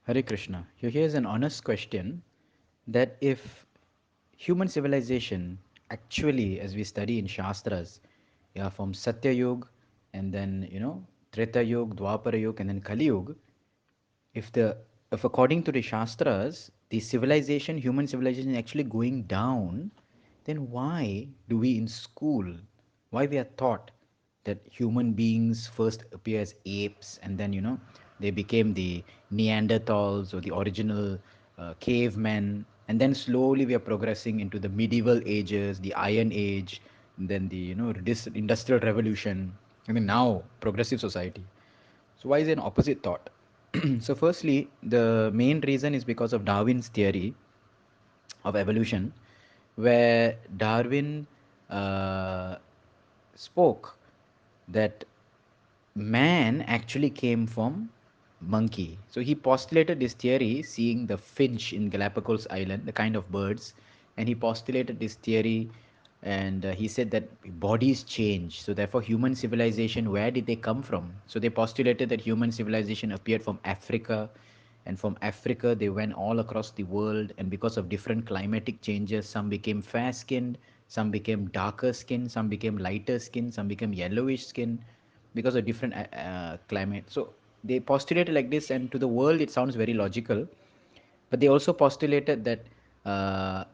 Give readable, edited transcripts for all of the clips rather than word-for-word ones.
Hare Krishna. Here's an honest question that if human civilization actually, as we study in Shastras, yeah, from satyug and then, Treta Yuga, Dwapara Yuga, and then Kali Yuga, if the if according to the Shastras, the civilization, human civilization is actually going down, then why do we in school, why we are taught that human beings first appear as apes and then they became the Neanderthals or the original cavemen, and then slowly we are progressing into the medieval ages, the Iron Age, and then the this industrial revolution, and then now progressive society. So why is it an opposite thought? So firstly, the main reason is because of Darwin's theory of evolution, where Darwin uh, spoke that man actually came from monkey. So he postulated this theory, seeing the finch in Galapagos Island, the kind of birds, and he postulated this theory, and he said that bodies change. So therefore, human civilization, where did they come from? So they postulated that human civilization appeared from Africa, and from Africa they went all across the world, and because of different climatic changes, some became fair skinned, some became darker skin, some became lighter skin, some became yellowish skin because of different climate. So they postulated like this, and to the world it sounds very logical. But they also postulated that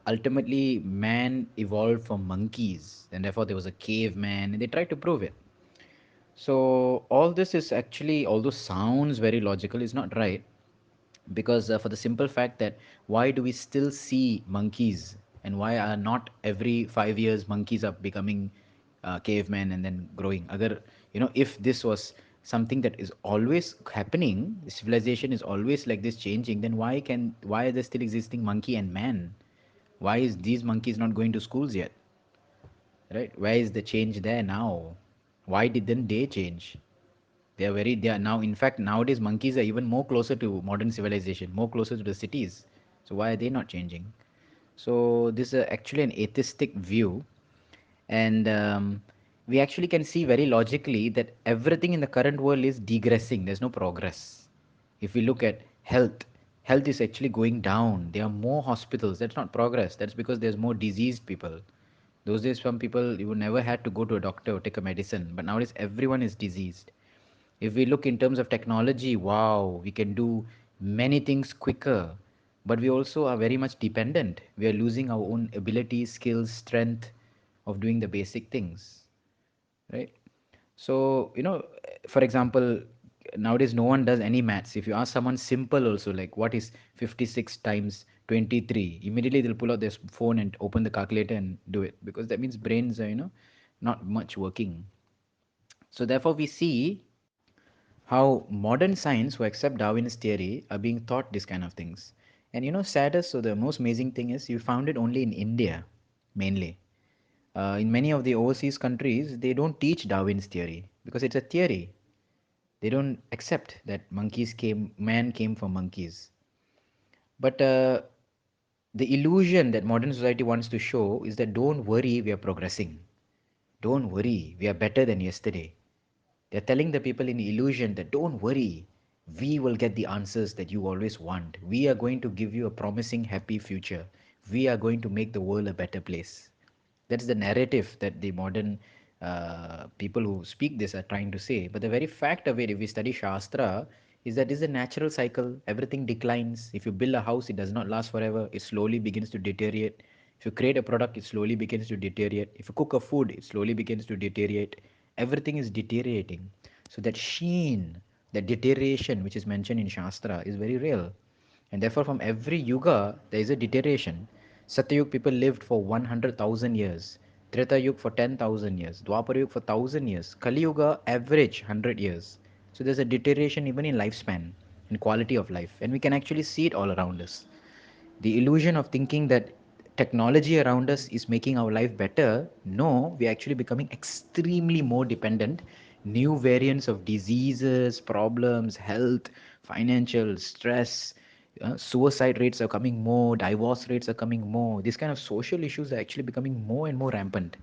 ultimately man evolved from monkeys, and therefore there was a caveman, and they tried to prove it. So all this is actually, although sounds very logical, is not right, because for the simple fact that why do we still see monkeys, and why are not every 5 years monkeys are becoming cavemen and then growing other, if this was something that is always happening, civilization is always like this changing, then why are there still existing monkey and man? Why is these monkeys not going to schools yet? Right, where is the change there now? Why didn't they change? They are now, in fact, nowadays monkeys are even more closer to modern civilization, more closer to the cities. So why are they not changing? So this is actually an atheistic view, and we actually can see very logically that everything in the current world is degressing. There's no progress. If we look at health, health is actually going down. There are more hospitals. That's not progress. That's because there's more diseased people. Those days, some people, you never had to go to a doctor or take a medicine, but nowadays everyone is diseased. If we look in terms of technology, wow, we can do many things quicker, but we also are very much dependent. We are losing our own abilities, skills, strength of doing the basic things, right? So, for example, nowadays no one does any maths. If you ask someone simple also, like what is 56 times 23, immediately they'll pull out their phone and open the calculator and do it, because that means brains are, not much working. So therefore, we see how modern science who accept Darwin's theory are being taught this kind of things. And saddest, so the most amazing thing is you found it only in India, mainly. In many of the overseas countries, they don't teach Darwin's theory because it's a theory. They don't accept that man came from monkeys. But the illusion that modern society wants to show is that don't worry, we are progressing. Don't worry, we are better than yesterday. They're telling the people in illusion that don't worry, we will get the answers that you always want. We are going to give you a promising, happy future. We are going to make the world a better place. That's the narrative that the modern people who speak this are trying to say. But the very fact of it, if we study Shastra, is that it's a natural cycle. Everything declines. If you build a house, it does not last forever. It slowly begins to deteriorate. If you create a product, it slowly begins to deteriorate. If you cook a food, it slowly begins to deteriorate. Everything is deteriorating. So that sheen, that deterioration which is mentioned in Shastra is very real. And therefore, from every yuga, there is a deterioration. Satyug people lived for 100,000 years. Treta Yuga for 10,000 years. Dwapara Yuga for 1,000 years. Kali Yuga, average 100 years. So there's a deterioration even in lifespan, in quality of life. And we can actually see it all around us. The illusion of thinking that technology around us is making our life better, no, we're actually becoming extremely more dependent. New variants of diseases, problems, health, financial stress, suicide rates are coming more, divorce rates are coming more. These kind of social issues are actually becoming more and more rampant.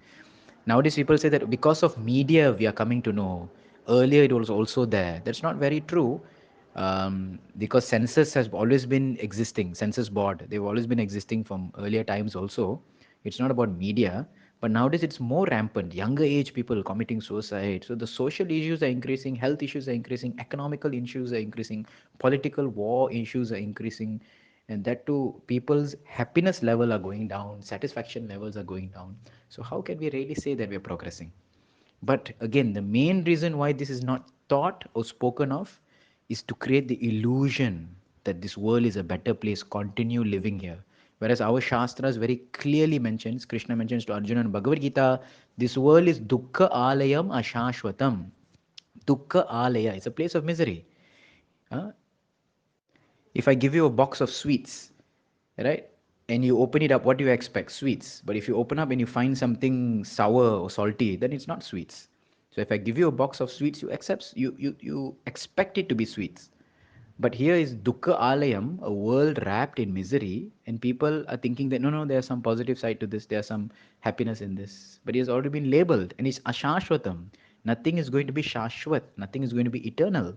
Nowadays, people say that because of media, we are coming to know. Earlier, it was also there. That's not very true. because census has always been existing, census board, they've always been existing from earlier times also. It's not about media, but nowadays it's more rampant. Younger age people committing suicide. So the social issues are increasing, health issues are increasing, economical issues are increasing, political war issues are increasing, and that too, people's happiness level are going down, satisfaction levels are going down. So how can we really say that we're progressing? But again, the main reason why this is not taught or spoken of is to create the illusion that this world is a better place, continue living here. Whereas our Shastras very clearly mentions, Krishna mentions to Arjuna in Bhagavad Gita, this world is dukkha alayam ashashvatam. Dukkha alaya, it's a place of misery. Huh? If I give you a box of sweets, right? And you open it up, what do you expect? Sweets. But if you open up and you find something sour or salty, then it's not sweets. So if I give you a box of sweets, you expect it to be sweets. But here is dukkha alayam, a world wrapped in misery, and people are thinking that no, there's some positive side to this, there's some happiness in this. But it has already been labeled, and it's ashashwatam. Nothing is going to be shashwat, nothing is going to be eternal.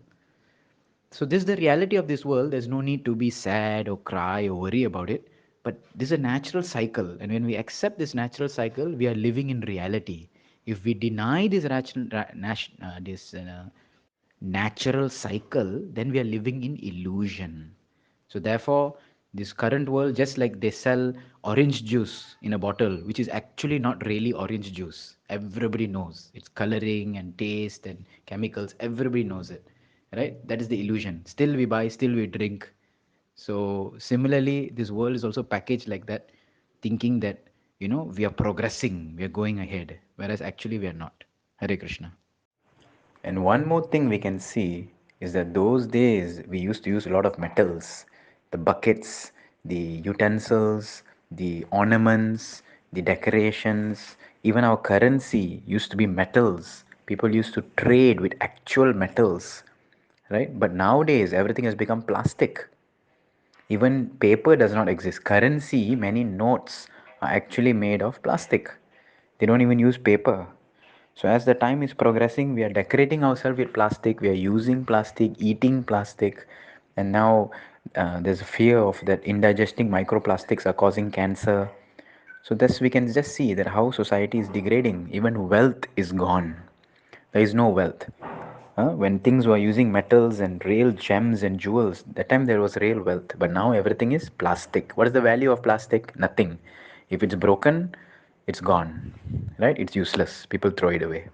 So this is the reality of this world. There's no need to be sad or cry or worry about it. But this is a natural cycle. And when we accept this natural cycle, we are living in reality. If we deny this, natural cycle, then we are living in illusion. So therefore, this current world, just like they sell orange juice in a bottle, which is actually not really orange juice. Everybody knows it's coloring and taste and chemicals. Everybody knows it, right? That is the illusion. Still we buy, still we drink. So similarly, this world is also packaged like that, thinking that we are progressing, we are going ahead, whereas actually we are not. Hare Krishna. And one more thing we can see is that those days we used to use a lot of metals, the buckets, the utensils, the ornaments, the decorations, even our currency used to be metals. People used to trade with actual metals, right? But nowadays everything has become plastic. Even paper does not exist. Currency, many notes are actually made of plastic. They don't even use paper. So as the time is progressing, we are decorating ourselves with plastic, we are using plastic, eating plastic, and now there's a fear of that indigesting microplastics are causing cancer. So thus we can just see that how society is degrading. Even wealth is gone. There is no wealth. When things were using metals and real gems and jewels, that time there was real wealth. But now everything is plastic. What is the value of plastic? Nothing. If it's broken, it's gone. Right? It's useless. People throw it away.